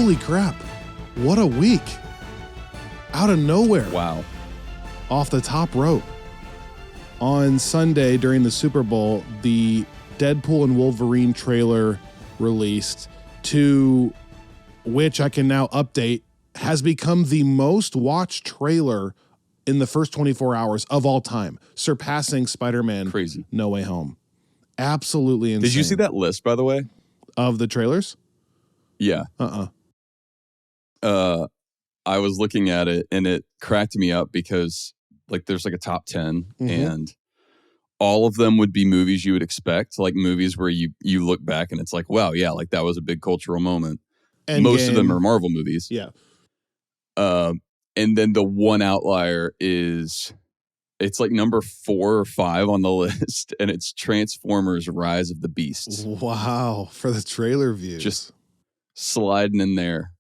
Holy crap. What a week. Out of nowhere. Wow. Off the top rope. On Sunday during the Super Bowl, the Deadpool and Wolverine trailer released, to which I can now update, has become the most watched trailer in the first 24 hours of all time, surpassing Spider-Man Crazy. No Way Home. Absolutely insane. Did you see that list, by the way? Of the trailers? Yeah. I was looking at it and it cracked me up because like there's like a top 10 and all of them would be movies you would expect, like movies where you look back and it's like, wow, yeah, like that was a big cultural moment. Most of them are Marvel movies. Yeah. And then the one outlier is, it's like number 4 or 5 on the list, and it's Transformers: Rise of the Beasts. Wow, for the trailer views. Just sliding in there.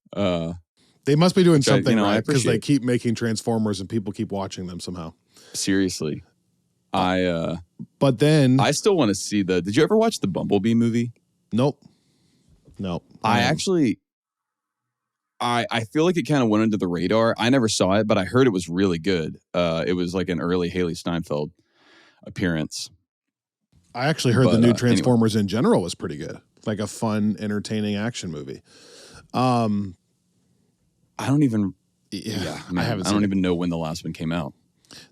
They must be doing something right, because they appreciate. keep making Transformers and people keep watching them somehow. Seriously. But then I still want to see did you ever watch the Bumblebee movie? Nope. I feel like it kind of went under the radar. I never saw it, but I heard it was really good. It was like an early Haley Steinfeld appearance. I actually heard the new Transformers in general was pretty good. Like a fun, entertaining action movie. I don't even I haven't I don't even know when the last one came out.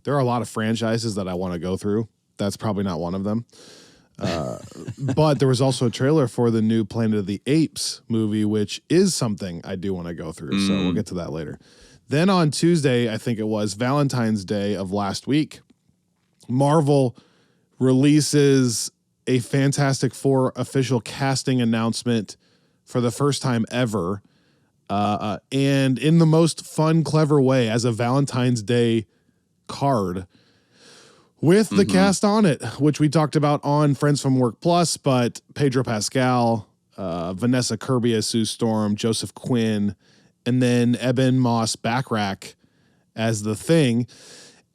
There are a lot of franchises that I want to go through. That's probably not one of them. But there was also a trailer for the new Planet of the Apes movie, which is something I do want to go through. So we'll get to that later. Then on Tuesday, I think it was Valentine's Day of last week, Marvel releases a Fantastic Four official casting announcement for the first time ever. And in the most fun, clever way, as a Valentine's Day card with the cast on it, which we talked about on Friends from Work Plus, but Pedro Pascal, Vanessa Kirby as Sue Storm, Joseph Quinn, and then Eben Moss-Backrack as the Thing.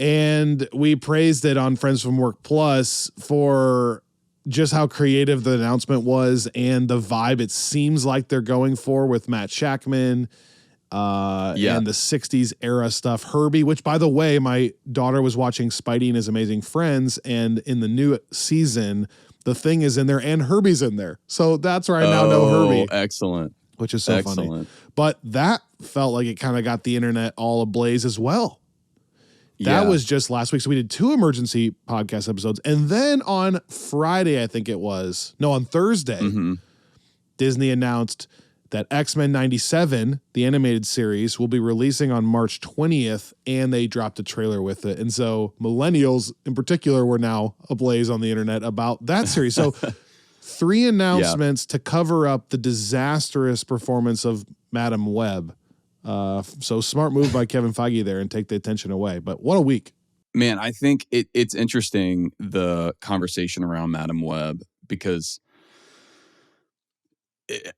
And we praised it on Friends from Work Plus for just how creative the announcement was and the vibe it seems like they're going for with Matt Shackman, and the 60s era stuff. Herbie, which by the way, my daughter was watching Spidey and His Amazing Friends, and in the new season, the Thing is in there and Herbie's in there. So that's where I now know Herbie. Excellent. Which is so funny. But that felt like it kind of got the internet all ablaze as well. That was just last week. So we did 2 emergency podcast episodes. And then on Friday, I think it was, no, on Thursday, Disney announced that X-Men 97, the animated series, will be releasing on March 20th, and they dropped a trailer with it. And so millennials in particular were now ablaze on the internet about that series. So 3 announcements to cover up the disastrous performance of Madam Web. So smart move by Kevin Feige there and take the attention away. But what a week. Man, I think it's interesting, the conversation around Madam Web, because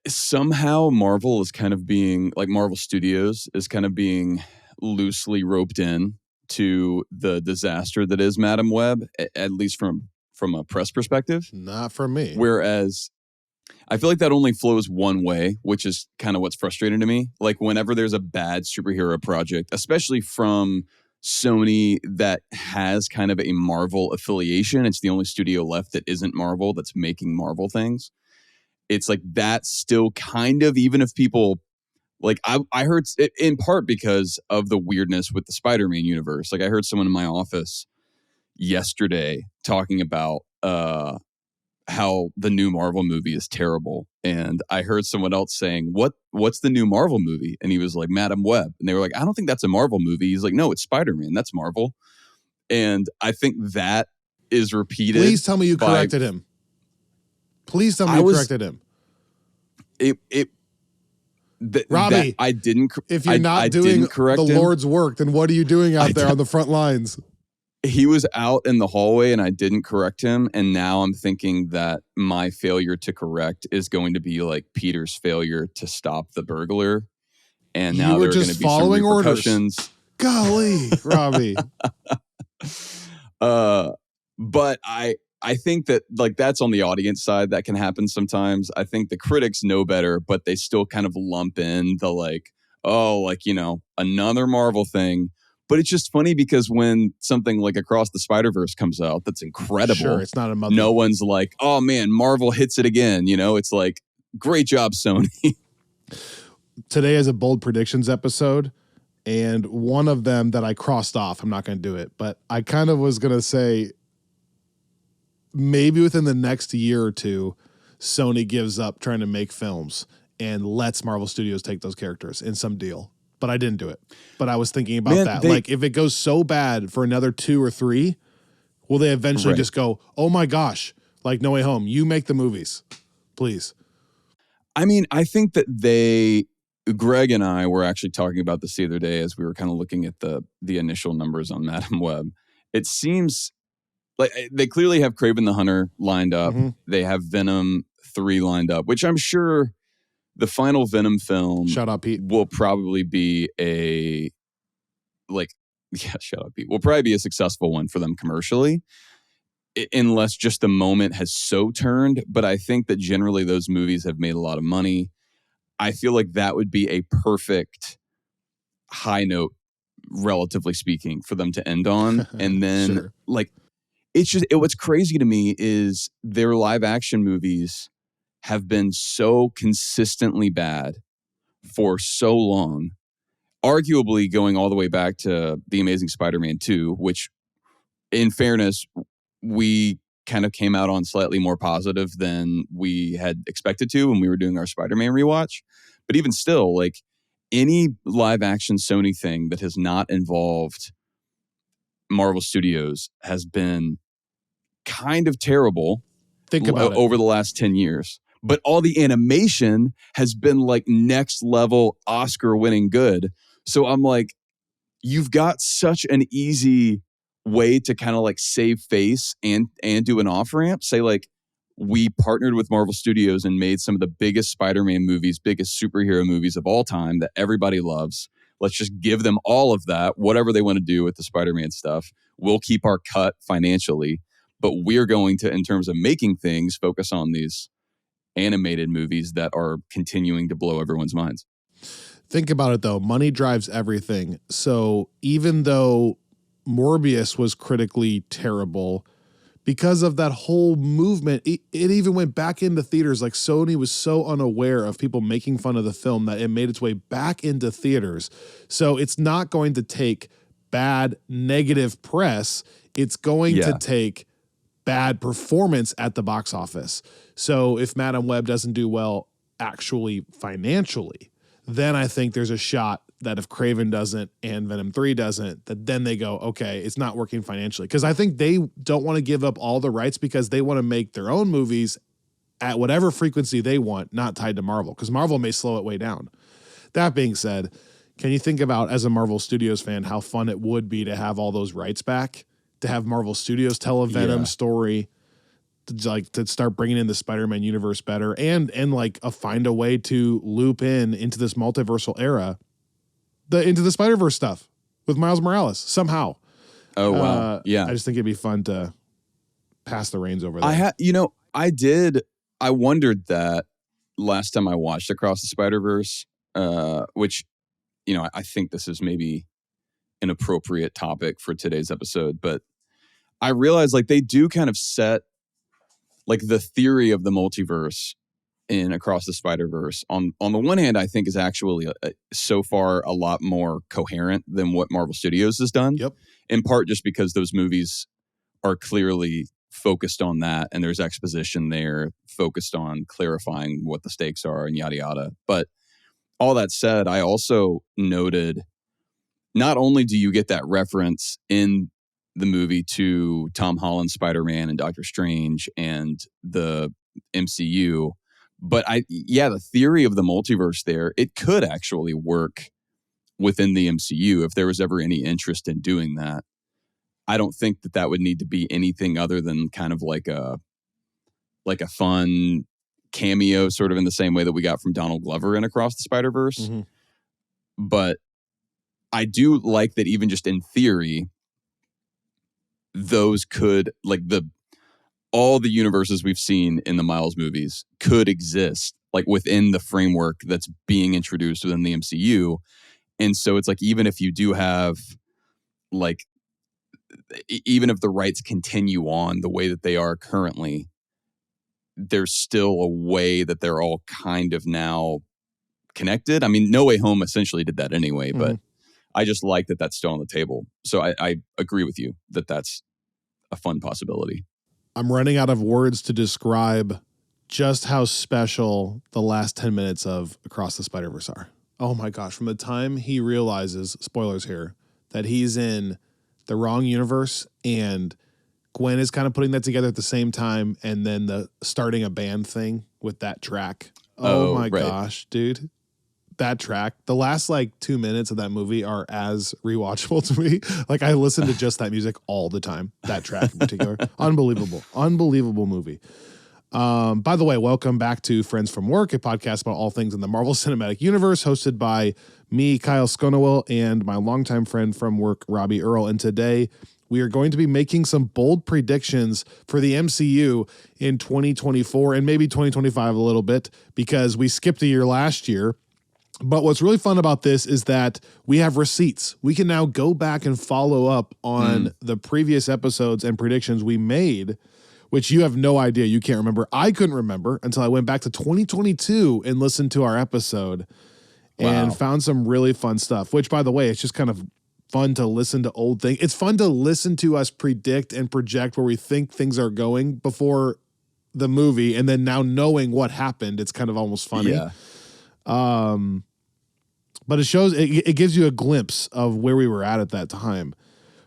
somehow Marvel is kind of being, like Marvel Studios is kind of being loosely roped in to the disaster that is Madam Web, at least from a press perspective. Not from me. Whereas I feel like that only flows one way, which is kind of what's frustrating to me. Like whenever there's a bad superhero project, especially from Sony that has kind of a Marvel affiliation, it's the only studio left that isn't Marvel that's making Marvel things. It's like that's still kind of, even if people like, I heard it in part because of the weirdness with the Spider-Man universe. Like I heard someone in my office yesterday talking about how the new Marvel movie is terrible. And I heard someone else saying, what's the new Marvel movie? And he was like, Madam Web. And they were like, I don't think that's a Marvel movie. He's like, no, it's Spider-Man. That's Marvel. And I think that is repeated. Please tell me you corrected him. Please tell me you corrected him. Robbie, I didn't. If you're not doing the Lord's work, then what are you doing out there on the front lines? He was out in the hallway and I didn't correct him. And now I'm thinking that my failure to correct is going to be like Peter's failure to stop the burglar. And now there are going to be some repercussions. Orders. Golly, Robbie. But I think that like that's on the audience side that can happen sometimes. I think the critics know better, but they still kind of lump in the like, oh, like, you know, another Marvel thing. But it's just funny because when something like Across the Spider-Verse comes out, that's incredible. Sure, it's not a mother. No one's like, oh man, Marvel hits it again. You know, it's like, great job, Sony. Today is a bold predictions episode. And one of them that I crossed off, I'm not going to do it, but I kind of was going to say, maybe within the next year or two, Sony gives up trying to make films and lets Marvel Studios take those characters in some deal. But I didn't do it. But I was thinking about that. Like, if it goes so bad for another 2 or 3, will they eventually just go, oh my gosh, like No Way Home, you make the movies, please? I mean, I think that Greg and I were actually talking about this the other day as we were kind of looking at the initial numbers on Madam Web. It seems like they clearly have Kraven the Hunter lined up. Mm-hmm. They have Venom 3 lined up, which I'm sure the final Venom film Shout out, Pete. Will probably be shout out, Pete. Will probably be a successful one for them commercially, unless just the moment has so turned. But I think that generally those movies have made a lot of money. I feel like that would be a perfect high note, relatively speaking, for them to end on. And then Sure. like, what's crazy to me is their live action movies have been so consistently bad for so long, arguably going all the way back to The Amazing Spider-Man 2, which in fairness, we kind of came out on slightly more positive than we had expected to when we were doing our Spider-Man rewatch. But even still, like any live action Sony thing that has not involved Marvel Studios has been kind of terrible. Think about it. Over the last 10 years. But all the animation has been like next level Oscar winning good. So I'm like, you've got such an easy way to kind of like save face and do an off ramp. Say like, we partnered with Marvel Studios and made some of the biggest Spider-Man movies, biggest superhero movies of all time that everybody loves. Let's just give them all of that, whatever they want to do with the Spider-Man stuff. We'll keep our cut financially, but we're going to, in terms of making things, focus on these animated movies that are continuing to blow everyone's minds. Think about it, though. Money drives everything. So even though Morbius was critically terrible, because of that whole movement, it even went back into theaters. Like Sony was so unaware of people making fun of the film that it made its way back into theaters. So it's not going to take bad, negative press. It's going to take bad performance at the box office. So if Madam Web doesn't do well actually financially, then I think there's a shot that if Kraven doesn't and Venom 3 doesn't, that then they go, okay, it's not working financially. Because I think they don't want to give up all the rights because they want to make their own movies at whatever frequency they want, not tied to Marvel, because Marvel may slow it way down. That being said, can you think about, as a Marvel Studios fan, how fun it would be to have all those rights back, to have Marvel Studios tell a Venom story, to start bringing in the Spider-Man universe better, and find a way to loop into this multiversal era, into the Spider-Verse stuff with Miles Morales somehow. Oh wow, yeah. I just think it'd be fun to pass the reins over there. I wondered that last time I watched Across the Spider-Verse, which, I think this is maybe an appropriate topic for today's episode, but I realized like they do kind of set like the theory of the multiverse in Across the Spider-Verse on the one hand, I think is actually so far a lot more coherent than what Marvel Studios has done. Yep. In part just because those movies are clearly focused on that, and there's exposition there focused on clarifying what the stakes are and yada yada. But all that said, I also noted not only do you get that reference in the movie to Tom Holland's Spider-Man and Doctor Strange and the MCU, but the theory of the multiverse there, it could actually work within the MCU if there was ever any interest in doing that. I don't think that would need to be anything other than kind of like a fun cameo, sort of in the same way that we got from Donald Glover in Across the Spider-Verse. Mm-hmm. But I do like that even just in theory, those could, like, all the universes we've seen in the Miles movies could exist like within the framework that's being introduced within the MCU. And so it's like, even if you do have like, even if the rights continue on the way that they are currently, there's still a way that they're all kind of now connected. I mean, No Way Home essentially did that anyway, but I just like that that's still on the table. So I agree with you that that's a fun possibility. I'm running out of words to describe just how special the last 10 minutes of Across the Spider-Verse are. Oh my gosh, from the time he realizes, spoilers here, that he's in the wrong universe and Gwen is kind of putting that together at the same time, and then the starting a band thing with that track. Oh my gosh, dude. That track, the last like 2 minutes of that movie are as rewatchable to me. Like I listen to just that music all the time. That track in particular. Unbelievable movie. By the way, welcome back to Friends from Work, a podcast about all things in the Marvel Cinematic Universe, hosted by me, Kyle Sconowell, and my longtime friend from work, Robbie Earl. And today we are going to be making some bold predictions for the MCU in 2024 and maybe 2025 a little bit, because we skipped a year last year. But what's really fun about this is that we have receipts. We can now go back and follow up on the previous episodes and predictions we made, which you have no idea. You can't remember. I couldn't remember until I went back to 2022 and listened to our episode and found some really fun stuff, which, by the way, it's just kind of fun to listen to old things. It's fun to listen to us predict and project where we think things are going before the movie, and then now knowing what happened, it's kind of almost funny. Yeah. But it shows, it gives you a glimpse of where we were at that time.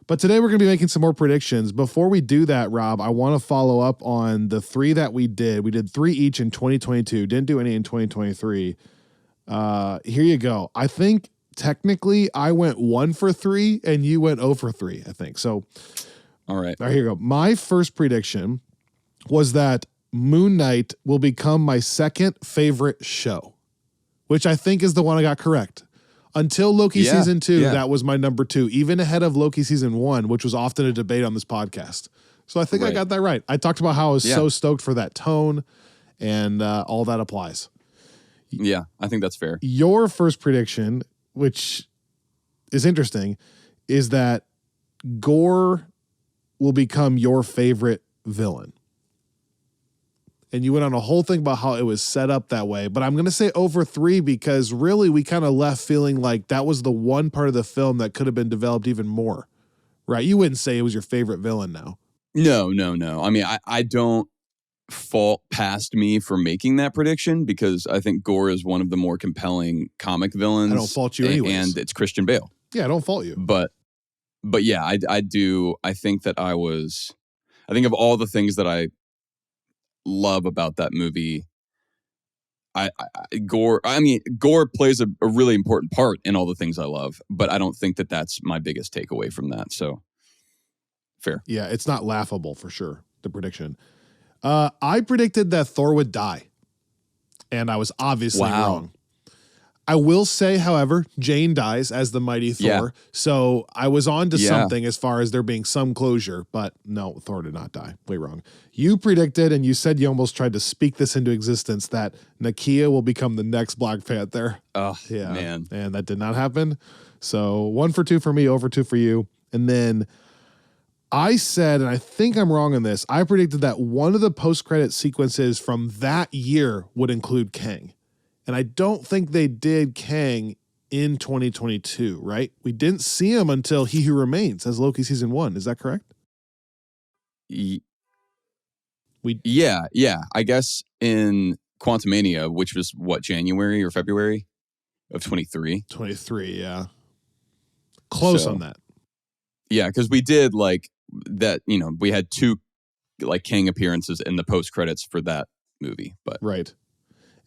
But today we're going to be making some more predictions. Before we do that, Rob, I want to follow up on the 3 that we did. We did 3 each in 2022. Didn't do any in 2023. Here you go. I think technically I went 1 for 3 and you went 0 for 3, I think. So, all right. Here you go. My first prediction was that Moon Knight will become my second favorite show, which I think is the one I got correct. Until Loki season 2, that was my number 2, even ahead of Loki season 1, which was often a debate on this podcast. So I think I got that right. I talked about how I was so stoked for that tone, and all that applies. Yeah, I think that's fair. Your first prediction, which is interesting, is that Gore will become your favorite villain. And you went on a whole thing about how it was set up that way. But I'm going to say over 3 because really we kind of left feeling like that was the one part of the film that could have been developed even more, right? You wouldn't say it was your favorite villain now. No. I mean, I don't fault past me for making that prediction because I think Gore is one of the more compelling comic villains. I don't fault you anyways. And it's Christian Bale. Yeah, I don't fault you. But yeah, I do. I think that I think of all the things that I love about that movie, Gore plays a really important part in all the things I love, but I don't think that that's my biggest takeaway from that. So fair. Yeah, it's not laughable for sure, the prediction. I predicted that Thor would die, and I was obviously wrong. I will say, however, Jane dies as the mighty Thor, Yeah. so I was on to something as far as there being some closure, but no, Thor did not die. Way wrong. You predicted, and you said you almost tried to speak this into existence, that Nakia will become the next Black Panther. Oh, yeah, man. And that did not happen. So 1 for 2 for me, 0 for 2 for you. And then I said, and I think I'm wrong on this, I predicted that one of the post-credit sequences from that year would include Kang. And I don't think they did Kang in 2022, right? We didn't see him until He Who Remains as Loki season 1. Is that correct? Yeah. I guess in Quantumania, which was what, January or February of 23? 23, yeah. Close on that. Yeah, because we did like that, we had 2 like Kang appearances in the post credits for that movie. But right.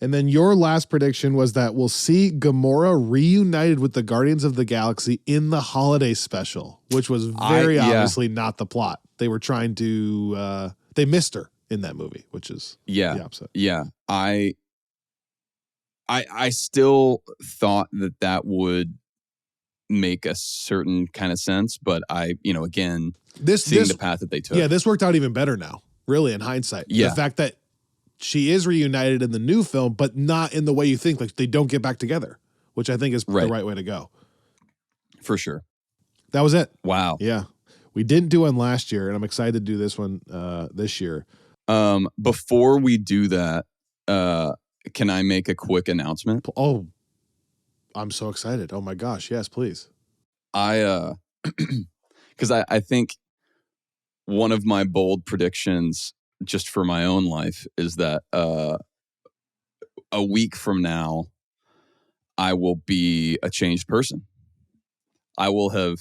And then your last prediction was that we'll see Gamora reunited with the Guardians of the Galaxy in the holiday special, which was very obviously not the plot. They were trying to, they missed her in that movie, which is the opposite. Yeah. I still thought that would make a certain kind of sense, but again, seeing the path that they took. Yeah, this worked out even better now. really, in hindsight. Yeah. The fact that she is reunited in the new film, but not in the way you think. Like, they don't get back together, which I think is the right way to go. For sure. That was it. Wow. Yeah. We didn't do one last year, and I'm excited to do this one this year. Before we do that, can I make a quick announcement? Oh, I'm so excited. Oh my gosh. Yes, please. Because I think one of my bold predictions just for my own life is that a week from now, I will be a changed person. I will have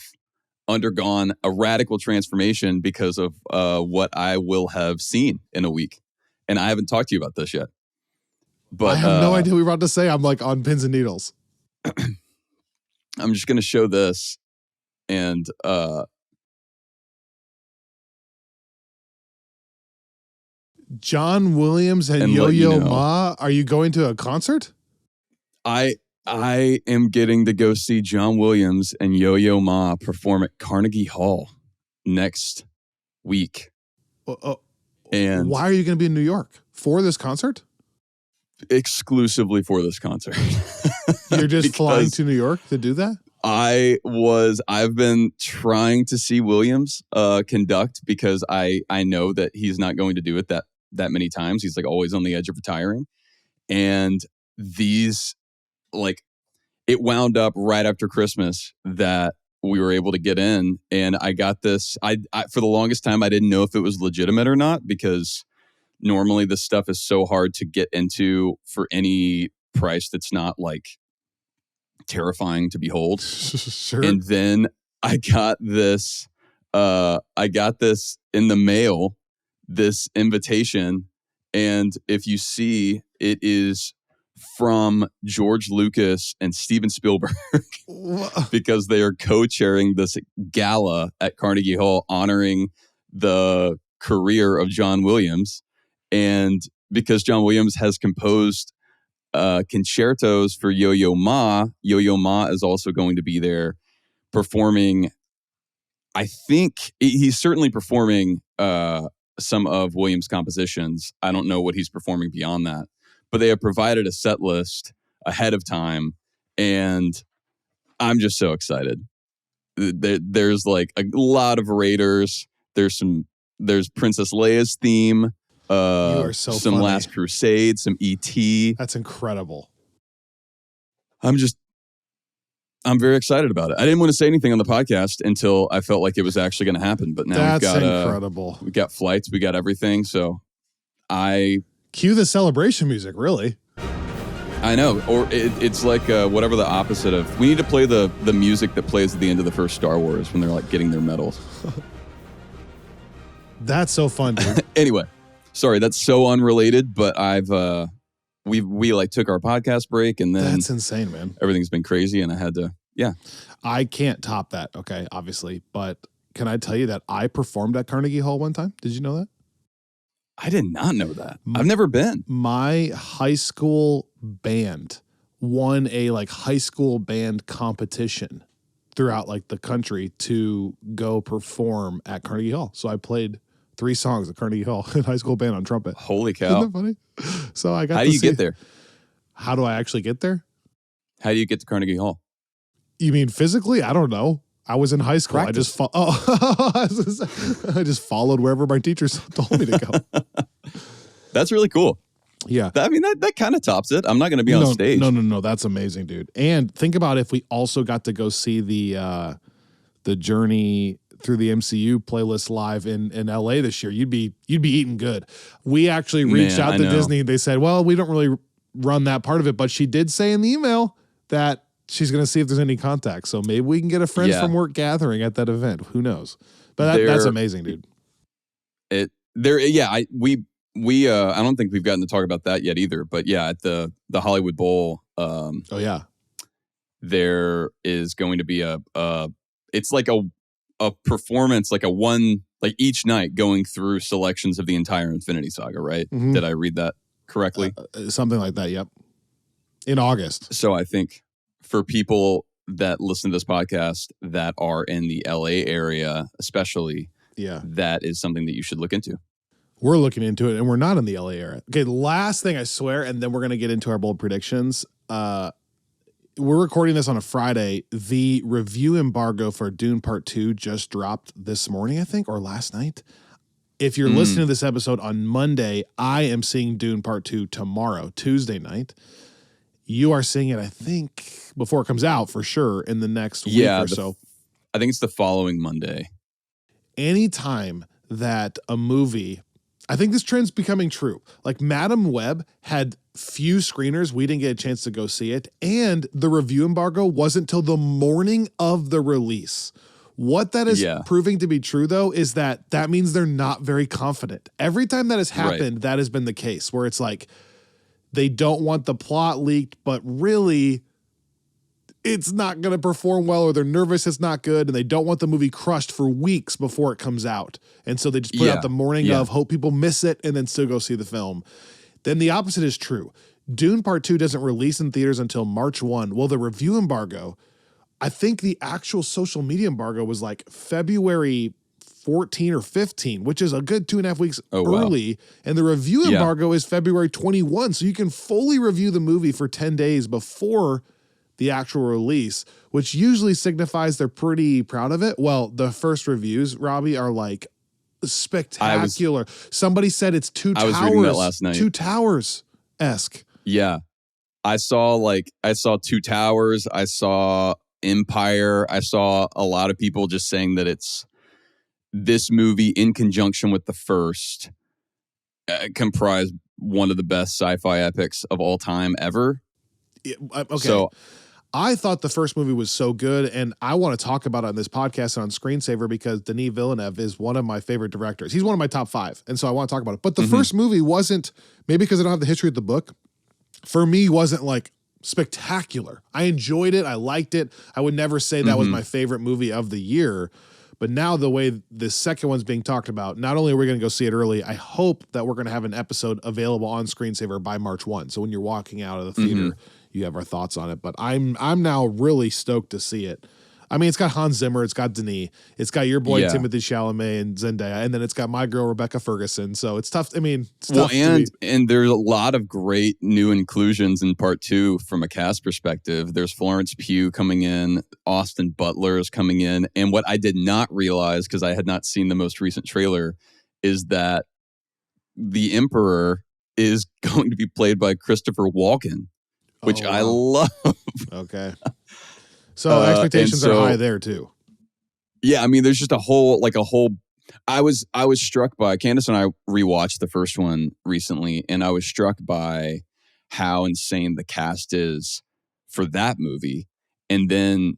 undergone a radical transformation because of what I will have seen in a week. And I haven't talked to you about this yet. But I have no idea what you're about to say. I'm like on pins and needles. I'm just going to show this. And John Williams and Yo-Yo Ma, are you going to a concert? I am getting to go see John Williams and Yo-Yo Ma perform at Carnegie Hall next week. And why are you going to be in New York for this concert? Exclusively for this concert. You're just flying to New York to do that? I've been trying to see Williams conduct because I know that he's not going to do it that many times. He's like always on the edge of retiring. And these, like, it wound up right after Christmas that we were able to get in, and I got this. I for the longest time I didn't know if it was legitimate or not, because normally this stuff is so hard to get into for any price that's not like terrifying to behold. Sure. And then I got this in the mail, this invitation, and if you see, it is from George Lucas and Steven Spielberg because they are co-chairing this gala at Carnegie Hall honoring the career of John Williams. And because John Williams has composed concertos for Yo-Yo Ma is also going to be there performing. I think he's certainly performing some of Williams' compositions. I don't know what he's performing beyond that, but they have provided a set list ahead of time, and I'm just so excited. There's like a lot of Raiders. There's Princess Leia's theme. You are so some funny. Last Crusade, some E.T. That's incredible. I'm very excited about it. I didn't want to say anything on the podcast until I felt like it was actually going to happen. But now we've got incredible. We got flights, we got everything. So cue the celebration music. Really, I know. Or it's like whatever the opposite of. We need to play the music that plays at the end of the first Star Wars when they're like getting their medals. That's so fun, dude. Anyway, sorry, that's so unrelated. But we like took our podcast break, and then that's insane, man. Everything's been crazy, and I had to, I can't top that. Okay, obviously, but can I tell you that I performed at Carnegie Hall one time? Did you know that? I did not know that. I've never been. My high school band won a like high school band competition throughout like the country to go perform at Carnegie Hall. So I played 3 songs at Carnegie Hall in high school band on trumpet. Holy cow. Isn't that funny? So I got How do you get there? How do I actually get there? How do you get to Carnegie Hall? You mean physically? I don't know. I was in high school. Practice. I just followed wherever my teachers told me to go. That's really cool. Yeah. I mean, that kind of tops it. I'm not going to be on stage. No. That's amazing, dude. And think about if we also got to go see the Journey through the MCU playlist live in LA this year. You'd be eating good. We actually reached out to Disney. They said, well, we don't really run that part of it, but she did say in the email that she's going to see if there's any contact. So maybe we can get a friends from work gathering at that event. Who knows? But that's amazing, dude. I don't think we've gotten to talk about that yet either. But yeah, at the Hollywood Bowl. There is going to be it's like a performance, like like each night going through selections of the entire Infinity Saga, right? Mm-hmm. Did I read that correctly? Something like that. Yep. In August. So I think for people that listen to this podcast that are in the LA area, especially, that is something that you should look into. We're looking into it, and we're not in the LA area. Okay, last thing I swear, and then we're going to get into our bold predictions. We're recording this on a Friday. The review embargo for Dune Part 2 just dropped this morning, I think, or last night. If you're listening to this episode on Monday, I am seeing Dune Part 2 tomorrow, Tuesday night. You are seeing it, I think, before it comes out for sure in the next week or so. I think it's the following Monday. Anytime that a movie, I think this trend's becoming true. Like Madam Web had few screeners. We didn't get a chance to go see it. And the review embargo wasn't till the morning of the release. What that is proving to be true, though, is that means they're not very confident. Every time that has happened, that has been the case, where it's like they don't want the plot leaked, but really it's not going to perform well, or they're nervous it's not good, and they don't want the movie crushed for weeks before it comes out. And so they just put out the morning of, hope people miss it, and then still go see the film. Then the opposite is true. Dune Part 2 doesn't release in theaters until March 1. Well, the review embargo, I think the actual social media embargo was like February 14 or 15, which is a good 2.5 weeks early. Wow. And the review embargo is February 21. So you can fully review the movie for 10 days before the actual release, which usually signifies they're pretty proud of it. Well, the first reviews, Robbie, are like spectacular. Somebody said it's Two Towers. I was reading that last night. Two Towers-esque. Yeah. I saw Two Towers. I saw Empire. I saw a lot of people just saying that it's this movie in conjunction with the first comprise one of the best sci-fi epics of all time ever. Okay. So I thought the first movie was so good, and I want to talk about it on this podcast and on Screensaver because Denis Villeneuve is one of my favorite directors. He's one of my top 5, and so I want to talk about it. But the first movie wasn't, maybe because I don't have the history of the book, for me wasn't like spectacular. I enjoyed it. I liked it. I would never say that was my favorite movie of the year. But now the way the second one's being talked about, not only are we going to go see it early, I hope that we're going to have an episode available on Screensaver by March 1. So when you're walking out of the theater, you have our thoughts on it. But I'm now really stoked to see it. I mean, it's got Hans Zimmer, it's got Denis, it's got your boy Timothée Chalamet and Zendaya, and then it's got my girl Rebecca Ferguson. So it's tough. I mean, it's tough. And there's a lot of great new inclusions in Part 2 from a cast perspective. There's Florence Pugh coming in, Austin Butler is coming in, and what I did not realize because I had not seen the most recent trailer is that the Emperor is going to be played by Christopher Walken, which I love. Okay. So expectations are high there too. Yeah, I mean, there's just a whole. I was struck by Candace and I rewatched the first one recently, and I was struck by how insane the cast is for that movie. And then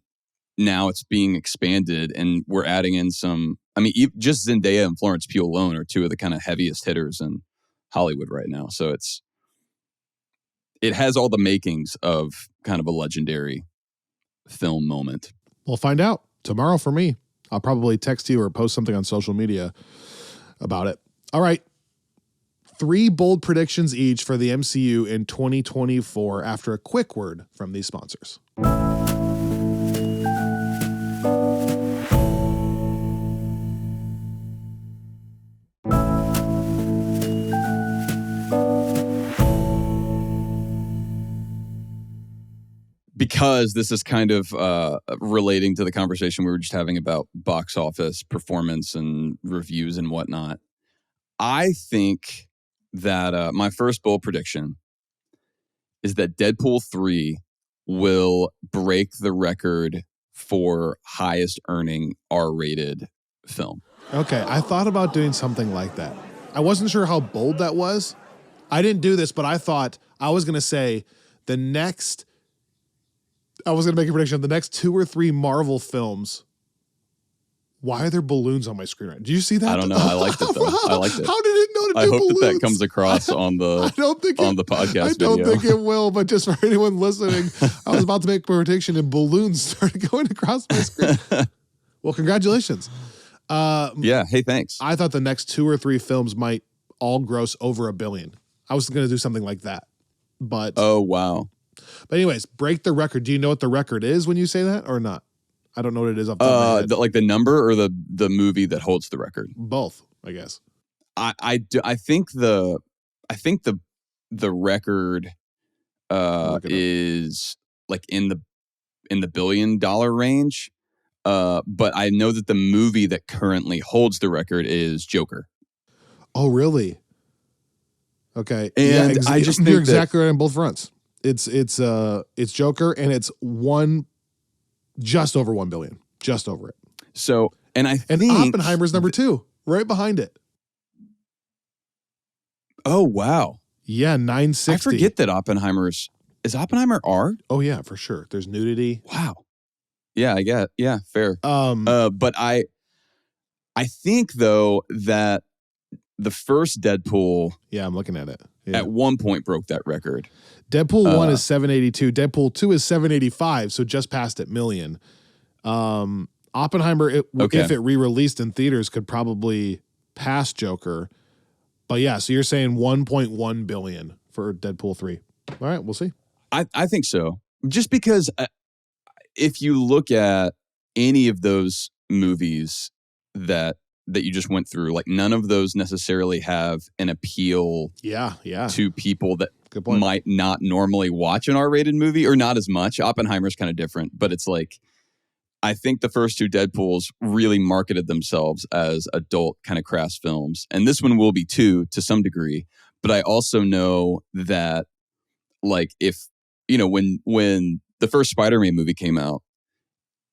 now it's being expanded, and we're adding in some. I mean, just Zendaya and Florence Pugh alone are two of the kind of heaviest hitters in Hollywood right now. So it has all the makings of kind of a legendary film moment. We'll find out tomorrow for me. I'll probably text you or post something on social media about it. All right. 3 bold predictions each for the MCU in 2024 after a quick word from these sponsors. Because this is kind of relating to the conversation we were just having about box office performance and reviews and whatnot. I think that my first bold prediction is that Deadpool 3 will break the record for highest earning R-rated film. Okay, I thought about doing something like that. I wasn't sure how bold that was. I didn't do this, but I thought I was going to say I was going to make a prediction of the next 2 or 3 Marvel films. Why are there balloons on my screen right? Do you see that? I don't know. I liked it though. I liked it. How did it know to do I hope balloons? that comes across on the the podcast I don't think it will, but just for anyone listening, I was about to make a prediction and balloons started going across my screen. Well, congratulations. Yeah. Hey, thanks. I thought the next 2 or 3 films might all gross over $1 billion. I was going to do something like that, but oh wow. But anyways, break the record. Do you know what the record is when you say that or not? I don't know what it is off the top of my head. Like the number or the movie that holds the record? Both, I guess. I think the record is like in the $1 billion range. But I know that the movie that currently holds the record is Joker. Oh, really? Okay. And I just think you're exactly right on both fronts. It's Joker, and it's just over 1 billion, just over it. So, and think Oppenheimer's number 2, right behind it. Oh, wow. Yeah, 960. I forget that is Oppenheimer R? Oh yeah, for sure. There's nudity. Wow. Yeah, I get. Yeah, fair. But I think though that the first Deadpool, yeah, I'm looking at it. Yeah. At one point broke that record. Deadpool 1 is 782. Deadpool 2 is 785, so just past it million. Oppenheimer, if it re-released in theaters, could probably pass Joker. But yeah, so you're saying 1.1 billion for Deadpool 3. All right, we'll see. I think so. Just because if you look at any of those movies that you just went through, like none of those necessarily have an appeal to people that might not normally watch an R-rated movie, or not as much. Oppenheimer's kind of different, but it's like, I think the first 2 Deadpools really marketed themselves as adult kind of crass films. And this one will be too, to some degree. But I also know that, like, if, when the first Spider-Man movie came out,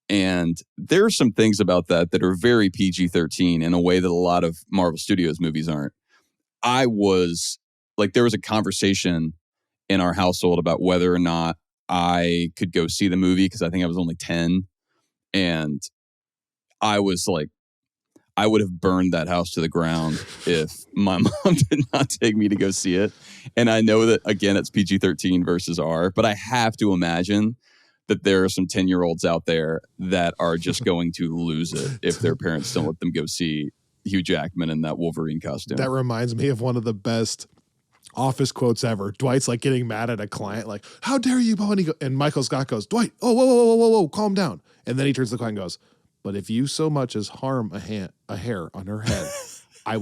and there are some things about that are very PG-13 in a way that a lot of Marvel Studios movies aren't. I was, like, there was a conversation in our household about whether or not I could go see the movie, because I think I was only 10. And I was like, I would have burned that house to the ground if my mom did not take me to go see it. And I know that, again, it's PG-13 versus R, but I have to imagine that there are some 10-year-olds out there that are just going to lose it if their parents don't let them go see Hugh Jackman in that Wolverine costume. That reminds me of one of the best Office quotes ever. Dwight's like getting mad at a client, like, "How dare you, Bo?" And Michael Scott goes, "Dwight, oh, whoa, calm down." And then he turns to the client and goes, "But if you so much as harm a hair on her head, I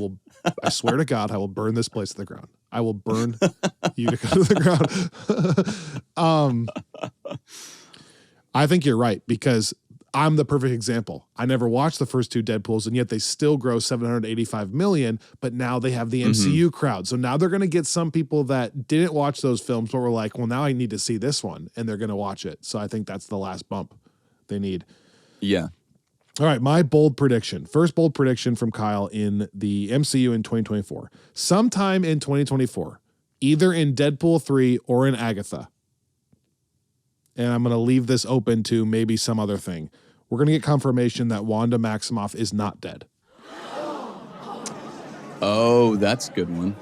swear to God, I will burn this place to the ground. I will burn you to go to the ground." I think you're right, because I'm the perfect example. I never watched the first 2 Deadpools, and yet they still grow 785 million, but now they have the MCU crowd. So now they're going to get some people that didn't watch those films, but were like, well, now I need to see this one, and they're going to watch it. So I think that's the last bump they need. Yeah. All right, my bold prediction. First bold prediction from Kyle in the MCU in 2024. Sometime in 2024, either in Deadpool 3 or in Agatha, and I'm going to leave this open to maybe some other thing, we're going to get confirmation that Wanda Maximoff is not dead. Oh, that's a good one.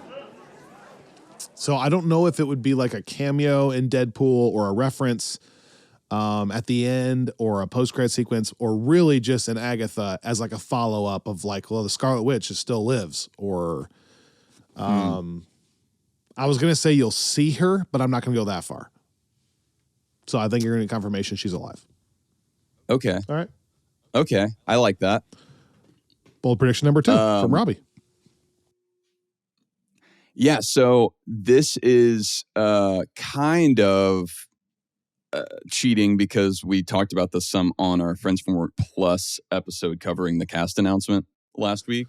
So I don't know if it would be like a cameo in Deadpool or a reference at the end, or a post-credit sequence, or really just an Agatha as like a follow-up of like, well, the Scarlet Witch still lives, or I was going to say you'll see her, but I'm not going to go that far. So I think you're going to get confirmation she's alive. Okay. All right. Okay. I like that. Bold prediction number 2 from Robbie. Yeah. So this is kind of cheating, because we talked about this some on our Friends from Work Plus episode covering the cast announcement last week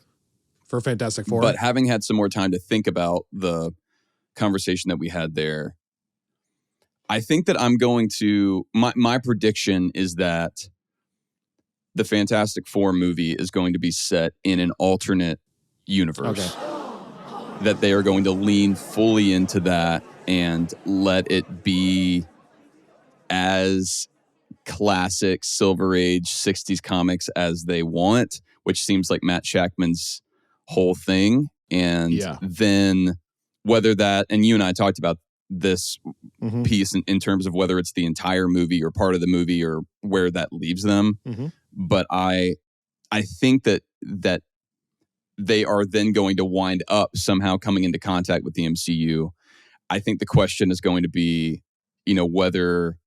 for Fantastic Four. But having had some more time to think about the conversation that we had there, I think that I'm going to, my prediction is that the Fantastic Four movie is going to be set in an alternate universe. Okay. That they are going to lean fully into that and let it be as classic Silver Age 60s comics as they want, which seems like Matt Shackman's whole thing. And then whether that, and you and I talked about this piece in terms of whether it's the entire movie or part of the movie or where that leaves them. But I think that they are then going to wind up somehow coming into contact with the MCU. I think the question is going to be, whether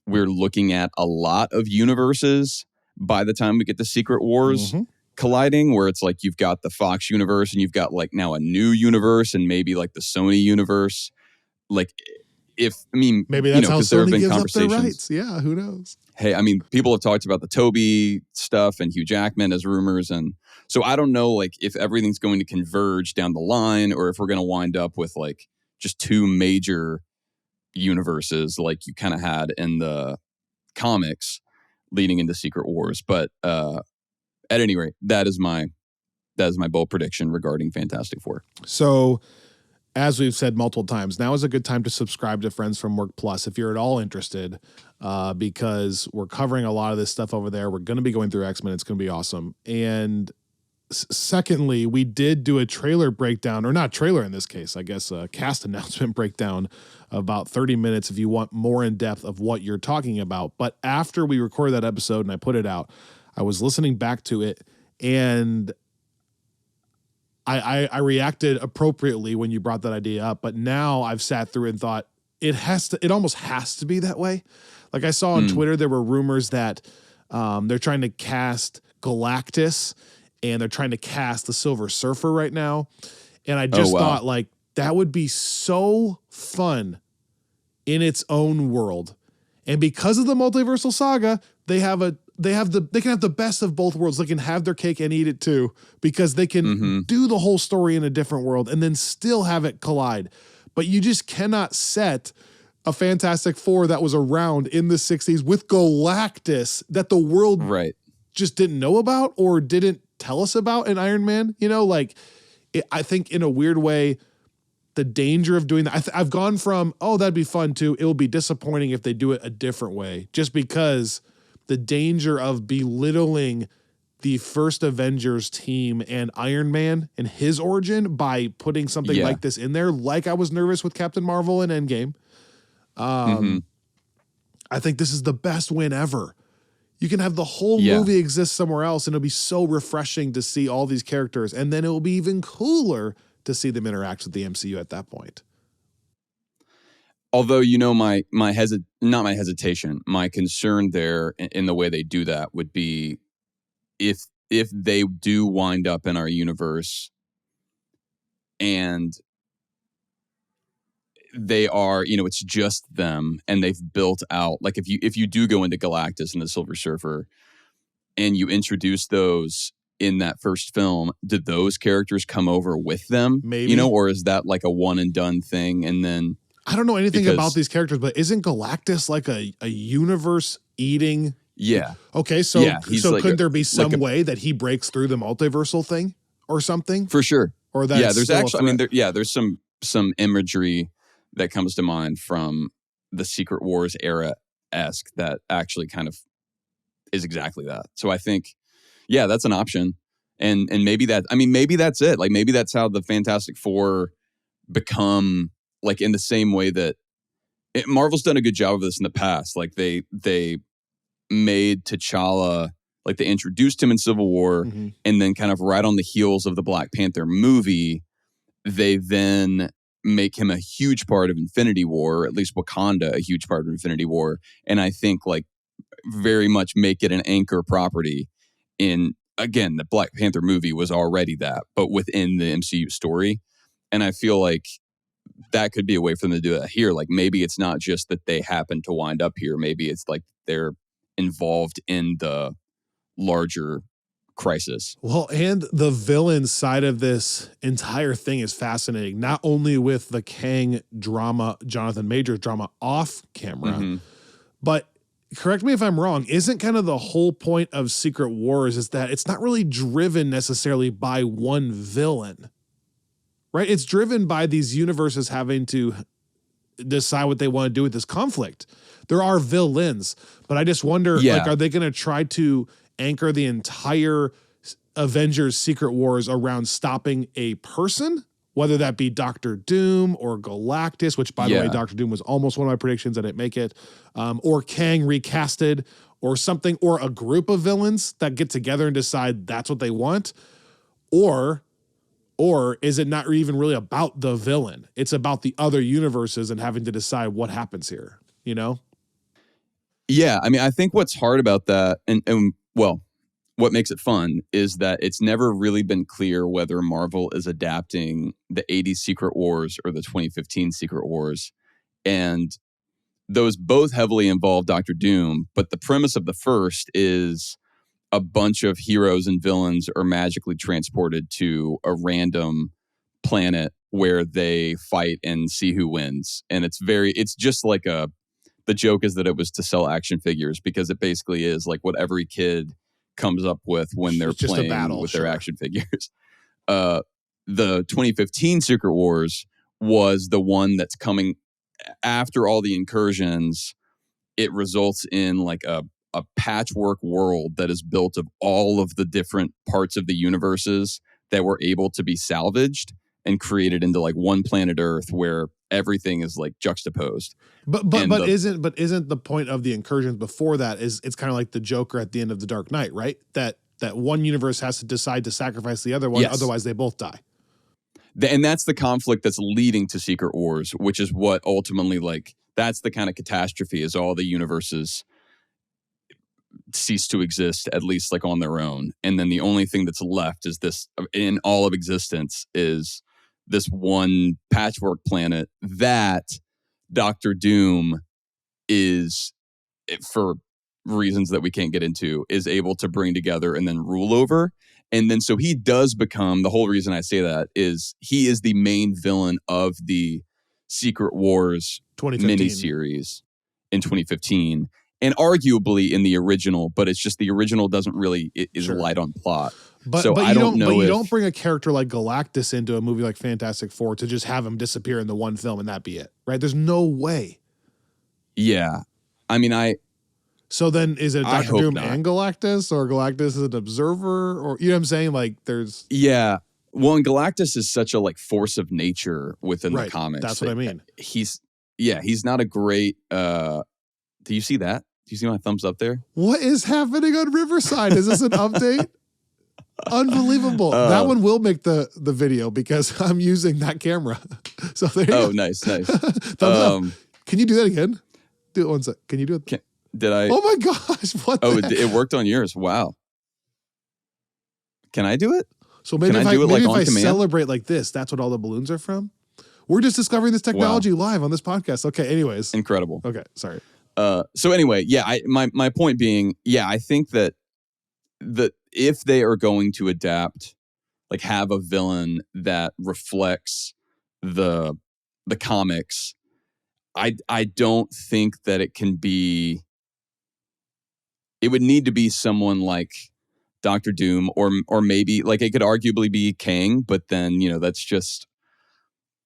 we're looking at a lot of universes by the time we get to Secret Wars, colliding, where it's like you've got the Fox universe and you've got like now a new universe and maybe like the Sony universe. Like, maybe that's how because there have Sony been gives up their conversations. rights. Yeah, who knows? Hey, I mean, people have talked about the Toby stuff and Hugh Jackman as rumors. And so I don't know, like, if everything's going to converge down the line or if we're going to wind up with like just two major universes like you kind of had in the comics leading into Secret Wars. But at any rate, that is my bold prediction regarding Fantastic Four. So, as we've said multiple times, now is a good time to subscribe to Friends from Work Plus if you're at all interested, because we're covering a lot of this stuff over there. We're going to be going through X-Men. It's going to be awesome. And secondly, we did do a trailer breakdown, or not trailer in this case, I guess a cast announcement breakdown, about 30 minutes if you want more in depth of what you're talking about. But after we recorded that episode and I put it out, I was listening back to it, and I reacted appropriately when you brought that idea up, but now I've sat through and thought it almost has to be that way. Like I saw on Twitter, there were rumors that they're trying to cast Galactus and they're trying to cast the Silver Surfer right now. And I just thought like that would be so fun in its own world. And because of the multiversal saga, they can have the best of both worlds. They can have their cake and eat it too, because they can do the whole story in a different world and then still have it collide. But you just cannot set a Fantastic Four that was around in the 60s with Galactus that the world just didn't know about or didn't tell us about in Iron Man. You know, like I think in a weird way, the danger of doing that, I've gone from, oh, that'd be fun to, it'll be disappointing if they do it a different way, just because the danger of belittling the first Avengers team and Iron Man and his origin by putting something like this in there, like I was nervous with Captain Marvel and Endgame. I think this is the best win ever. You can have the whole movie exist somewhere else, and it'll be so refreshing to see all these characters, and then it will be even cooler to see them interact with the MCU at that point. Although, you know, my hesitation, my concern there in the way they do that would be if they do wind up in our universe and they are, you know, it's just them and they've built out, like if you do go into Galactus and the Silver Surfer and you introduce those in that first film, did those characters come over with them? Maybe. You know, or is that like a one and done thing? And then I don't know anything about these characters, but isn't Galactus like a universe eating? Yeah. Okay, so like couldn't there be some way that he breaks through the multiversal thing or something? For sure. Or that there's actually, I mean, there's some imagery that comes to mind from the Secret Wars era-esque that actually kind of is exactly that. So I think, that's an option. And maybe maybe that's it. Like maybe that's how the Fantastic Four become, like in the same way that Marvel's done a good job of this in the past. Like they made T'Challa, like they introduced him in Civil War, and then kind of right on the heels of the Black Panther movie, they then make him a huge part of Infinity War, or at least Wakanda a huge part of Infinity War. And I think like very much make it an anchor property in, again, the Black Panther movie was already that, but within the MCU story. And I feel like that could be a way for them to do that here. Like maybe it's not just that they happen to wind up here. Maybe it's like they're involved in the larger crisis. Well, and the villain side of this entire thing is fascinating. Not only with the Kang drama, Jonathan Majors drama off camera, but correct me if I'm wrong, isn't kind of the whole point of Secret Wars is that it's not really driven necessarily by one villain, right? It's driven by these universes having to decide what they want to do with this conflict. There are villains, but I just wonder, like, are they going to try to anchor the entire Avengers Secret Wars around stopping a person, whether that be Doctor Doom or Galactus, which, by the way, Doctor Doom was almost one of my predictions. I didn't make it. Or Kang recasted or something, or a group of villains that get together and decide that's what they want. Or is it not even really about the villain? It's about the other universes and having to decide what happens here, you know? Yeah, I mean, I think what's hard about that, and well, what makes it fun is that it's never really been clear whether Marvel is adapting the 80s Secret Wars or the 2015 Secret Wars. And those both heavily involve Doctor Doom, but the premise of the first is a bunch of heroes and villains are magically transported to a random planet where they fight and see who wins. And it's just like the joke is that it was to sell action figures, because it basically is like what every kid comes up with when they're It's just a playing battle, with sure. their action figures. The 2015 Secret Wars was the one that's coming after all the incursions. It results in like a patchwork world that is built of all of the different parts of the universes that were able to be salvaged and created into like one planet Earth where everything is like juxtaposed. But isn't the point of the incursions before that is it's kind of like the Joker at the end of The Dark Knight, right? That one universe has to decide to sacrifice the other one, Yes. otherwise they both die. And that's the conflict that's leading to Secret Wars, which is what ultimately, like, that's the kind of catastrophe, is all the universes cease to exist, at least like on their own. And then the only thing that's left is this, in all of existence, is this one patchwork planet that Doctor Doom is, for reasons that we can't get into, is able to bring together and then rule over. And then so he does become, the whole reason I say that is he is the main villain of the Secret Wars 2015 miniseries in 2015. And arguably in the original, but it's just the original doesn't really is Sure. light on plot. But so I don't know. But you if, don't bring a character like Galactus into a movie like Fantastic Four to just have him disappear in the one film and that be it, right? There's no way. Yeah, I mean, So then is it I Doctor hope Doom not. and Galactus, or Galactus is an observer, or you know what I'm saying? Like there's Yeah. Well, and Galactus is such a like force of nature within right. the comics. That's what I mean. He's not a great do you see that? Do you see my thumbs up there? What is happening on Riverside? Is this an update? Unbelievable. That one will make the video because I'm using that camera. So there you go. Nice. Thumbs up. Can you do that again? Do it one sec. Can you do it? Did I? Oh my gosh. What Oh, the heck? it worked on yours. Wow. Can I do it? So maybe Can if I do it, like, maybe on if I command? celebrate like this, that's what all the balloons are from. We're just discovering this technology live on this podcast. Okay, anyways. Incredible. Okay, sorry. So anyway, yeah, my point being, yeah, I think that if they are going to adapt, like have a villain that reflects the comics, I don't think that it can be. It would need to be someone like Doctor Doom, or maybe like it could arguably be Kang, but then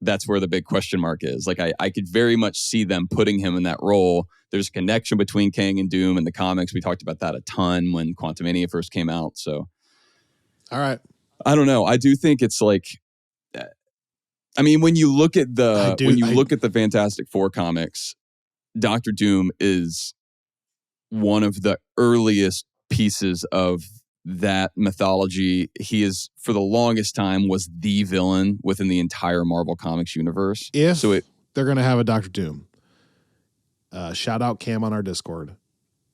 that's where the big question mark is. Like I could very much see them putting him in that role. There's a connection between Kang and Doom in the comics. We talked about that a ton when Quantumania first came out. So, All right. I don't know. I do think it's like, I mean, when you look at look at the Fantastic Four comics, Doctor Doom is one of the earliest pieces of that mythology. He is, for the longest time, was the villain within the entire Marvel Comics universe. If they're going to have a Doctor Doom, shout out Cam on our Discord.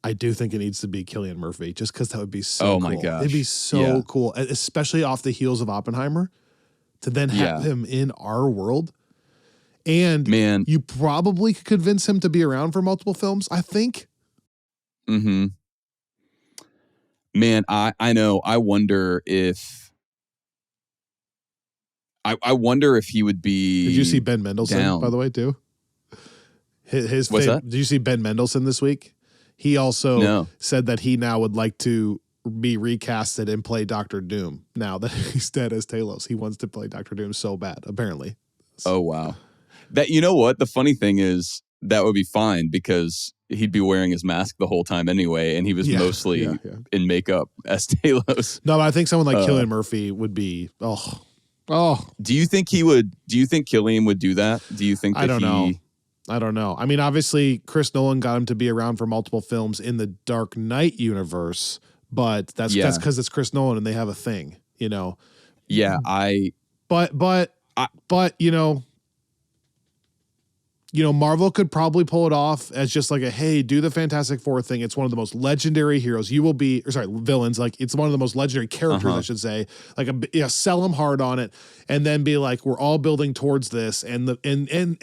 I do think it needs to be Cillian Murphy, just because that would be so cool. My gosh. It'd be so cool, especially off the heels of Oppenheimer, to then have him in our world. And you probably could convince him to be around for multiple films, I think. Mm-hmm. Man, I know. I wonder if he would be. Did you see Ben Mendelsohn, down. by the way, too? His What's that? Did you see Ben Mendelsohn this week? He also said that he now would like to be recasted and play Doctor Doom now that he's dead as Talos. He wants to play Doctor Doom so bad, apparently. Oh, wow. That, you know what? The funny thing is that would be fine because he'd be wearing his mask the whole time anyway, and he was mostly in makeup as Talos. No, but I think someone like Cillian Murphy would be, Do you think Cillian would do that? Do you think that I don't know. I mean, obviously, Chris Nolan got him to be around for multiple films in the Dark Knight universe, but that's because it's Chris Nolan and they have a thing, you know? Yeah, But you know, Marvel could probably pull it off as just like hey, do the Fantastic Four thing. It's one of the most legendary heroes. Villains. Like it's one of the most legendary characters, I should say. Like, sell them hard on it, and then be like, we're all building towards this, and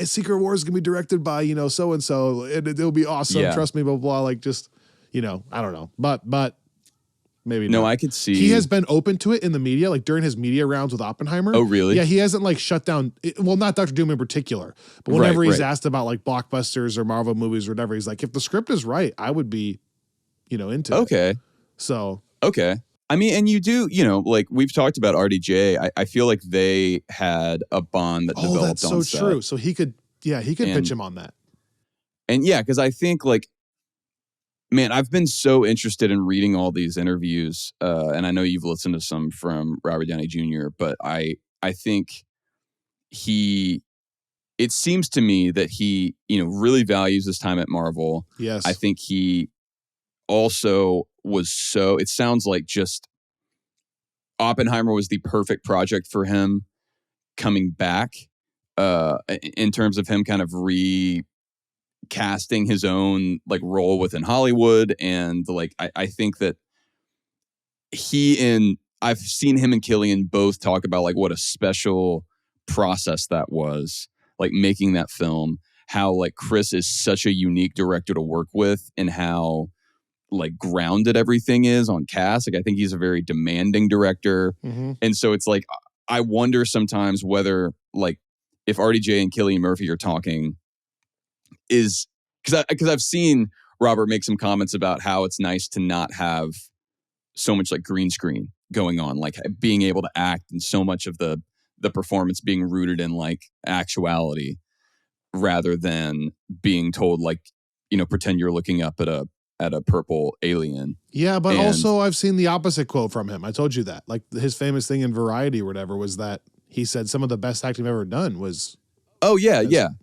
Secret Wars is gonna be directed by so and so, and it'll be awesome. Yeah. Trust me, blah blah. Like just I don't know, but. Maybe no, not. I could see. He has been open to it in the media, like during his media rounds with Oppenheimer. Oh, really? Yeah, he hasn't like shut down. Well, not Dr. Doom in particular, but whenever he's asked about like blockbusters or Marvel movies or whatever, he's like, if the script is right, I would be, into it. Okay. So. Okay. I mean, and you do, like we've talked about RDJ. I feel like they had a bond that developed that's on so set. true. So he could pitch him on that. And yeah, because I think like, man, I've been so interested in reading all these interviews, and I know you've listened to some from Robert Downey Jr., but I think it seems to me that he, really values his time at Marvel. Yes. I think he also it sounds like just Oppenheimer was the perfect project for him coming back, in terms of him kind of casting his own like role within Hollywood. And like I think that I've seen him and Killian both talk about like what a special process that was, like making that film, how like Chris is such a unique director to work with, and how like grounded everything is on cast. Like I think he's a very demanding director. Mm-hmm. And so it's like I wonder sometimes whether like if RDJ and Cillian Murphy are talking, is because I've seen Robert make some comments about how it's nice to not have so much like green screen going on, like being able to act, and so much of the performance being rooted in like actuality, rather than being told like pretend you're looking up at a purple alien. Yeah, but also I've seen the opposite quote from him. I told you that. Like his famous thing in Variety or whatever was that he said some of the best acting I've ever done was. Oh, yeah.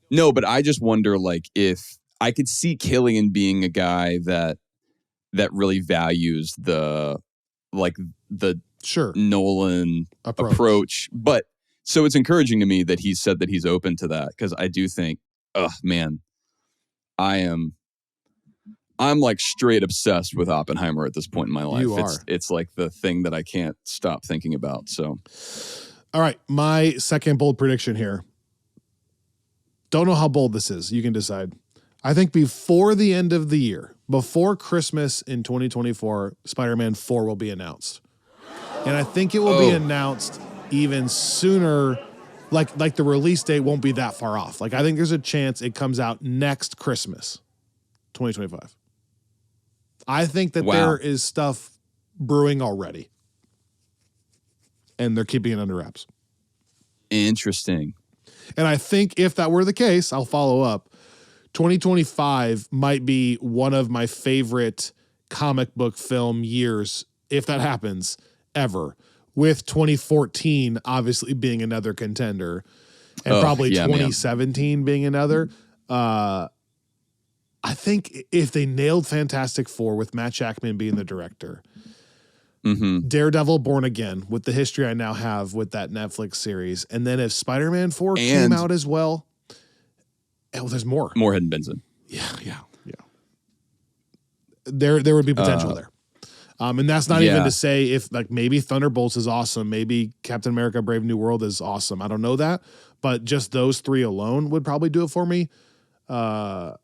No, but I just wonder, like, if I could see Killian being a guy that really values the sure Nolan approach. But so it's encouraging to me that he said that he's open to that, because I do think, man, I'm like straight obsessed with Oppenheimer at this point in my life. You are. It's like the thing that I can't stop thinking about. So, all right, my second bold prediction here. Don't know how bold this is. You can decide. I think before the end of the year, before Christmas in 2024, Spider-Man 4 will be announced. And I think it will be announced even sooner. Like the release date won't be that far off. Like I think there's a chance it comes out next Christmas, 2025. I think that there is stuff brewing already. And they're keeping it under wraps. Interesting. And I think if that were the case, I'll follow up. 2025 might be one of my favorite comic book film years, if that happens, ever. With 2014 obviously being another contender, and probably 2017 being another. I think if they nailed Fantastic Four with Matt Jackman being the director, Daredevil Born Again, with the history I now have with that Netflix series, and then if Spider-Man 4 came out as well, there's more. Moorhead and Benson. Yeah. There would be potential there. And that's not even to say if like maybe Thunderbolts is awesome, maybe Captain America Brave New World is awesome. I don't know that, but just those three alone would probably do it for me. So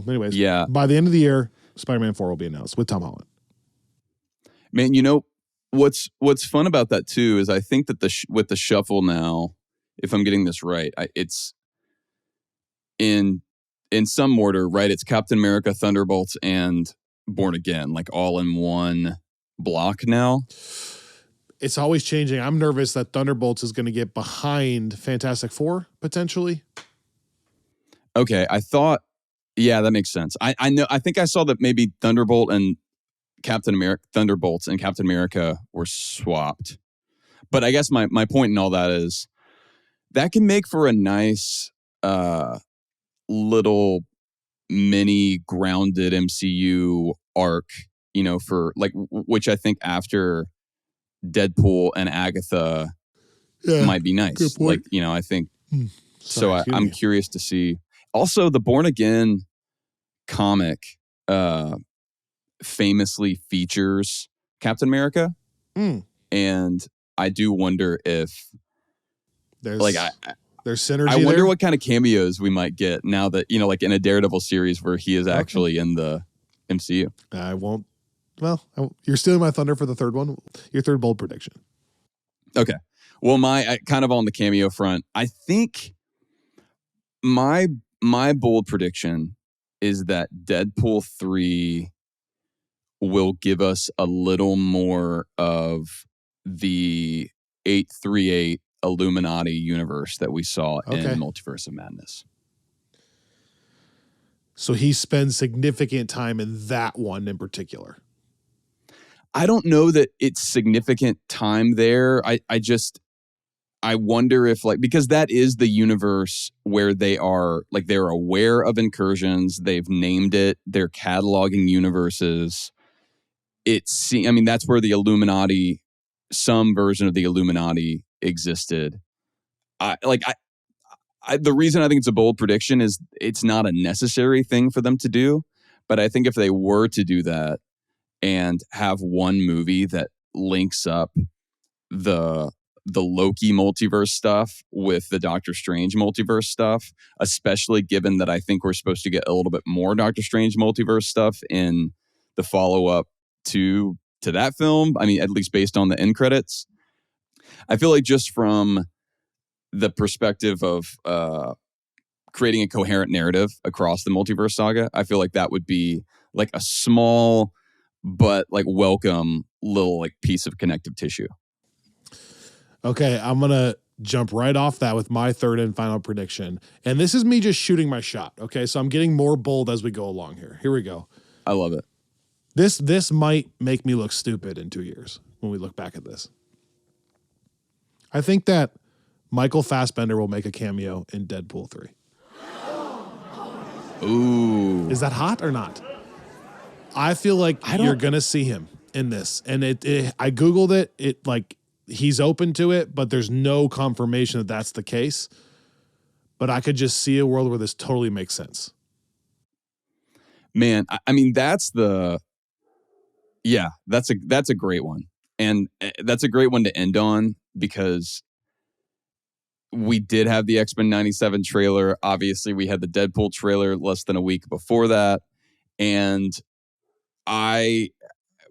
anyways, by the end of the year, Spider-Man 4 will be announced with Tom Holland. Man, what's fun about that too is I think that with the shuffle now, if I'm getting this right, it's in some order, right? It's Captain America, Thunderbolts, and Born Again, like all in one block now. It's always changing. I'm nervous that Thunderbolts is going to get behind Fantastic Four potentially. Okay, I thought, that makes sense. I know. I think I saw that maybe Thunderbolts and Captain America were swapped. But I guess my point in all that is that can make for a nice little mini grounded MCU arc, for like, which I think after Deadpool and Agatha might be nice. Like, I think so. I'm curious to see. Also, the Born Again comic famously features Captain America. Mm. And I do wonder if There's like there's synergy I wonder there. what kind of cameos we might get now that, like in a Daredevil series where he is actually in the MCU. I won't. Well, you're stealing my thunder for the third one. Your third bold prediction. Okay. Well, kind of on the cameo front, I think my bold prediction is that Deadpool 3 will give us a little more of the 838 Illuminati universe that we saw in Multiverse of Madness. So he spends significant time in that one in particular. I don't know that it's significant time there. I wonder if because that is the universe where they're aware of incursions. They've named it. They're cataloging universes. That's where the Illuminati, some version of the Illuminati existed. The reason I think it's a bold prediction is it's not a necessary thing for them to do. But I think if they were to do that and have one movie that links up the Loki multiverse stuff with the Doctor Strange multiverse stuff, especially given that I think we're supposed to get a little bit more Doctor Strange multiverse stuff in the follow-up to that film. I mean, at least based on the end credits. I feel like just from the perspective of creating a coherent narrative across the multiverse saga, I feel like that would be like a small but like welcome little like piece of connective tissue. Okay, I'm going to jump right off that with my third and final prediction. And this is me just shooting my shot. Okay, so I'm getting more bold as we go along here. Here we go. I love it. This might make me look stupid in 2 years when we look back at this. I think that Michael Fassbender will make a cameo in Deadpool 3. Ooh. Is that hot or not? I feel like you're going to see him in this. And I Googled it. It like he's open to it, but there's no confirmation that that's the case. But I could just see a world where this totally makes sense. Man, I mean, that's a great one. And that's a great one to end on because we did have the X-Men 97 trailer. Obviously, we had the Deadpool trailer less than a week before that. And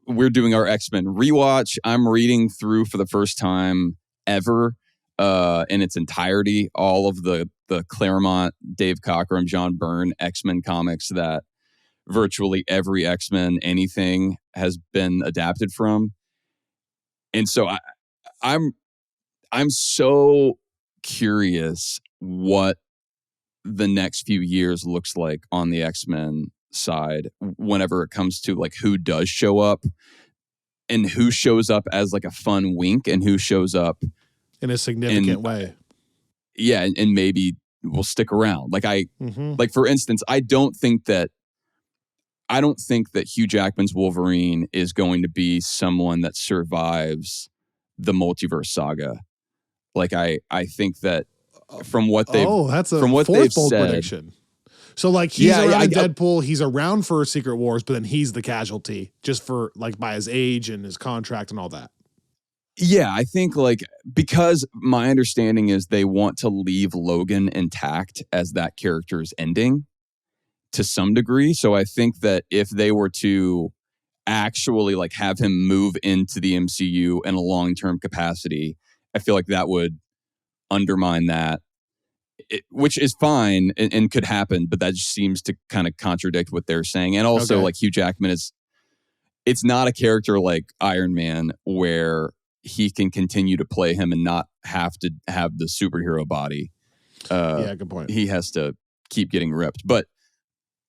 we're doing our X-Men rewatch. I'm reading through for the first time ever in its entirety all of the Claremont, Dave Cockrum, John Byrne X-Men comics that virtually every X-Men anything has been adapted from. And so I'm so curious what the next few years looks like on the X-Men side whenever it comes to like who does show up and who shows up as like a fun wink and who shows up in a significant way. Yeah, and maybe will stick around. Like for instance, I don't think that Hugh Jackman's Wolverine is going to be someone that survives the multiverse saga. Like I think that from what they've that's a from what fourth they've bold said, prediction. So like he's around in Deadpool, he's around for Secret Wars, but then he's the casualty just for like by his age and his contract and all that. Yeah, I think like because my understanding is they want to leave Logan intact as that character's ending to some degree. So I think that if they were to actually like have him move into the MCU in a long-term capacity, I feel like that would undermine that. Which is fine and could happen, but that just seems to kind of contradict what they're saying. And also, like Hugh Jackman it's not a character like Iron Man where he can continue to play him and not have to have the superhero body. Good point. He has to keep getting ripped. But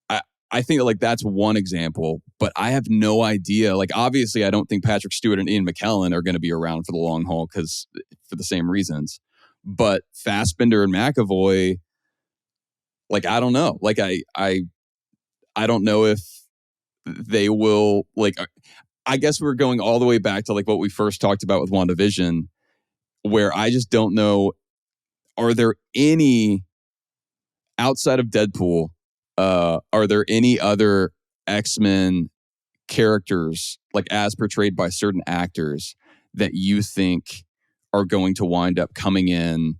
I think that like that's one example, but I have no idea. Like obviously, I don't think Patrick Stewart and Ian McKellen are going to be around for the long haul because for the same reasons. But Fassbender and McAvoy, like I don't know. Like I don't know if they will. Like I guess we're going all the way back to like what we first talked about with WandaVision, where I just don't know. Are there any outside of Deadpool, are there any other X-Men characters, like as portrayed by certain actors, that you think are going to wind up coming in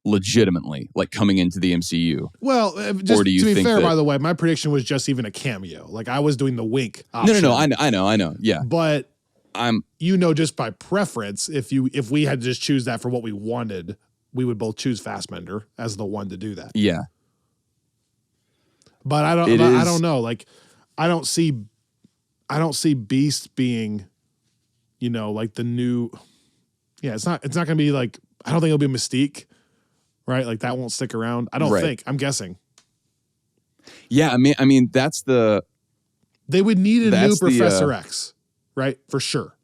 legitimately, like coming into the MCU? Well, Or just do you to be think fair, that- by the way, my prediction was just even a cameo. Like I was doing the wink No, option. I know. Yeah. But I'm just by preference, if we had to just choose that for what we wanted, we would both choose Fassbender as the one to do that. yeah. But I don't know. Like I don't see Beast being, like the new. Yeah, it's not going to be like, I don't think it'll be Mystique, right? Like that won't stick around. I don't think. I'm guessing. Yeah, I mean that's the. They would need a new Professor X, right? For sure.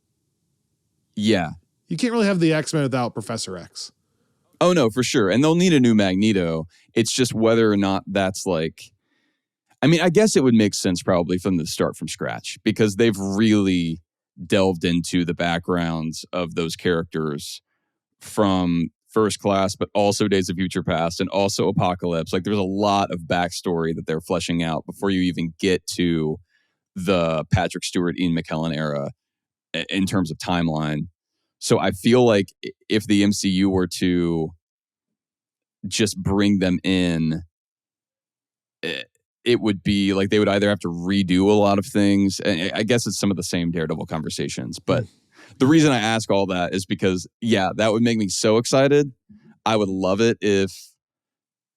Yeah. You can't really have the X-Men without Professor X. Oh no, for sure, and they'll need a new Magneto. It's just whether or not that's like. I mean, I guess it would make sense probably from the start from scratch because they've really delved into the backgrounds of those characters from First Class, but also Days of Future Past and also Apocalypse. Like there's a lot of backstory that they're fleshing out before you even get to the Patrick Stewart, Ian McKellen era in terms of timeline. So I feel like if the MCU were to just bring them in, it would be like they would either have to redo a lot of things. And I guess it's some of the same Daredevil conversations. But the reason I ask all that is because, yeah, that would make me so excited. I would love it if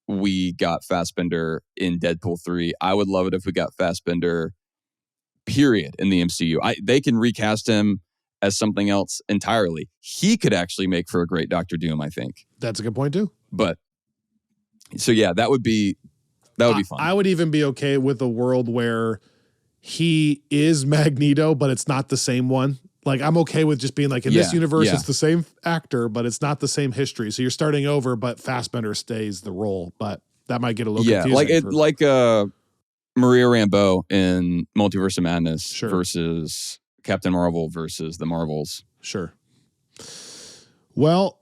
we got Fassbender in Deadpool 3. I would love it if we got Fassbender, period, in the MCU. They can recast him as something else entirely. He could actually make for a great Doctor Doom, I think. That's a good point, too. But, so yeah, that would be fun. I would even be okay with a world where he is Magneto, but it's not the same one. Like, I'm okay with just being like, in this universe, it's the same actor, but it's not the same history. So you're starting over, but Fassbender stays the role. But that might get a little confusing. Like Maria Rambeau in Multiverse of Madness versus Captain Marvel versus the Marvels. Sure. Well,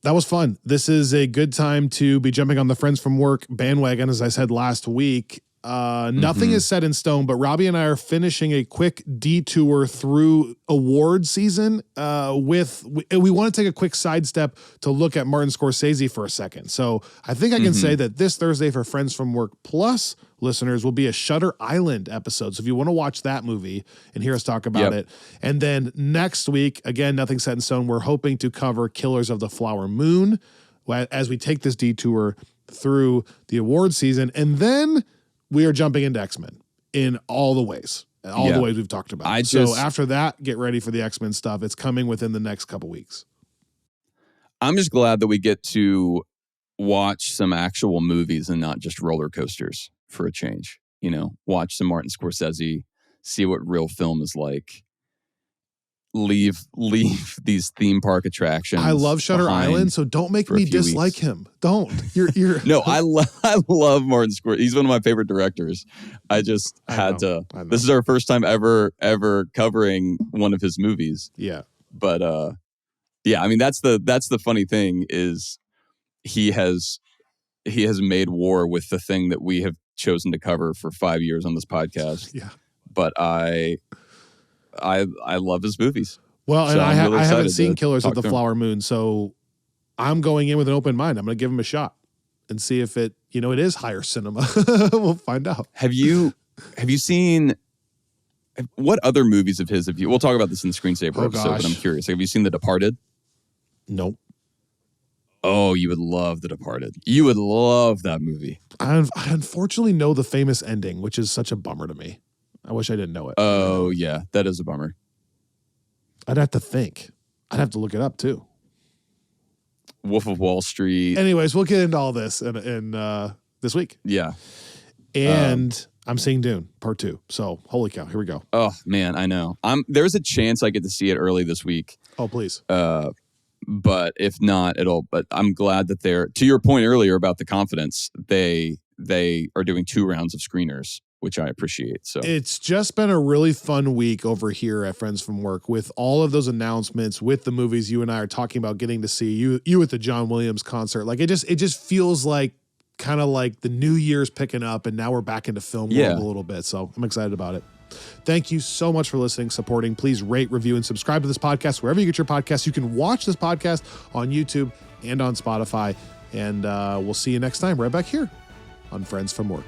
that was fun. This is a good time to be jumping on the Friends from Work bandwagon, as I said last week. Nothing is set in stone, but Robbie and I are finishing a quick detour through award season. We want to take a quick sidestep to look at Martin Scorsese for a second. So I think I can say that this Thursday for Friends from Work Plus listeners will be a Shutter Island episode. So if you want to watch that movie and hear us talk about it. And then next week, again, nothing set in stone. We're hoping to cover Killers of the Flower Moon as we take this detour through the award season. And then we are jumping into X-Men in all the ways. All the ways we've talked about. So after that, get ready for the X-Men stuff. It's coming within the next couple weeks. I'm just glad that we get to watch some actual movies and not just roller coasters for a change. Watch some Martin Scorsese, see what real film is like. Leave these theme park attractions. I love Shutter Island, so don't make me dislike him. Don't. You're No, I love Martin Scorsese. He's one of my favorite directors. I just had to. This is our first time ever covering one of his movies. Yeah. But I mean that's the funny thing is he has made war with the thing that we have chosen to cover for 5 years on this podcast. Yeah. But I love his movies. Well, so and really I haven't seen to Killers of the talk to him. Flower Moon, so I'm going in with an open mind. I'm going to give him a shot and see if it is higher cinema. We'll find out. Have you seen what other movies of his have you? We'll talk about this in the Screensaver episode, but I'm curious. Have you seen The Departed? Nope. Oh, you would love The Departed. You would love that movie. I unfortunately know the famous ending, which is such a bummer to me. I wish I didn't know it. Oh, yeah. That is a bummer. I'd have to think. I'd have to look it up, too. Wolf of Wall Street. Anyways, we'll get into all this in this week. Yeah. And I'm seeing Dune, part 2. So, holy cow, here we go. Oh, man, I know. There's a chance I get to see it early this week. Oh, please. But if not, but I'm glad that to your point earlier about the confidence, they are doing 2 rounds of screeners, which I appreciate. So it's just been a really fun week over here at Friends from Work with all of those announcements, with the movies you and I are talking about getting to see. You at the John Williams concert. Like it just feels like kind of like the new year's picking up, and now we're back into film world a little bit. So I'm excited about it. Thank you so much for listening, supporting. Please rate, review, and subscribe to this podcast wherever you get your podcasts. You can watch this podcast on YouTube and on Spotify. And we'll see you next time right back here on Friends from Work.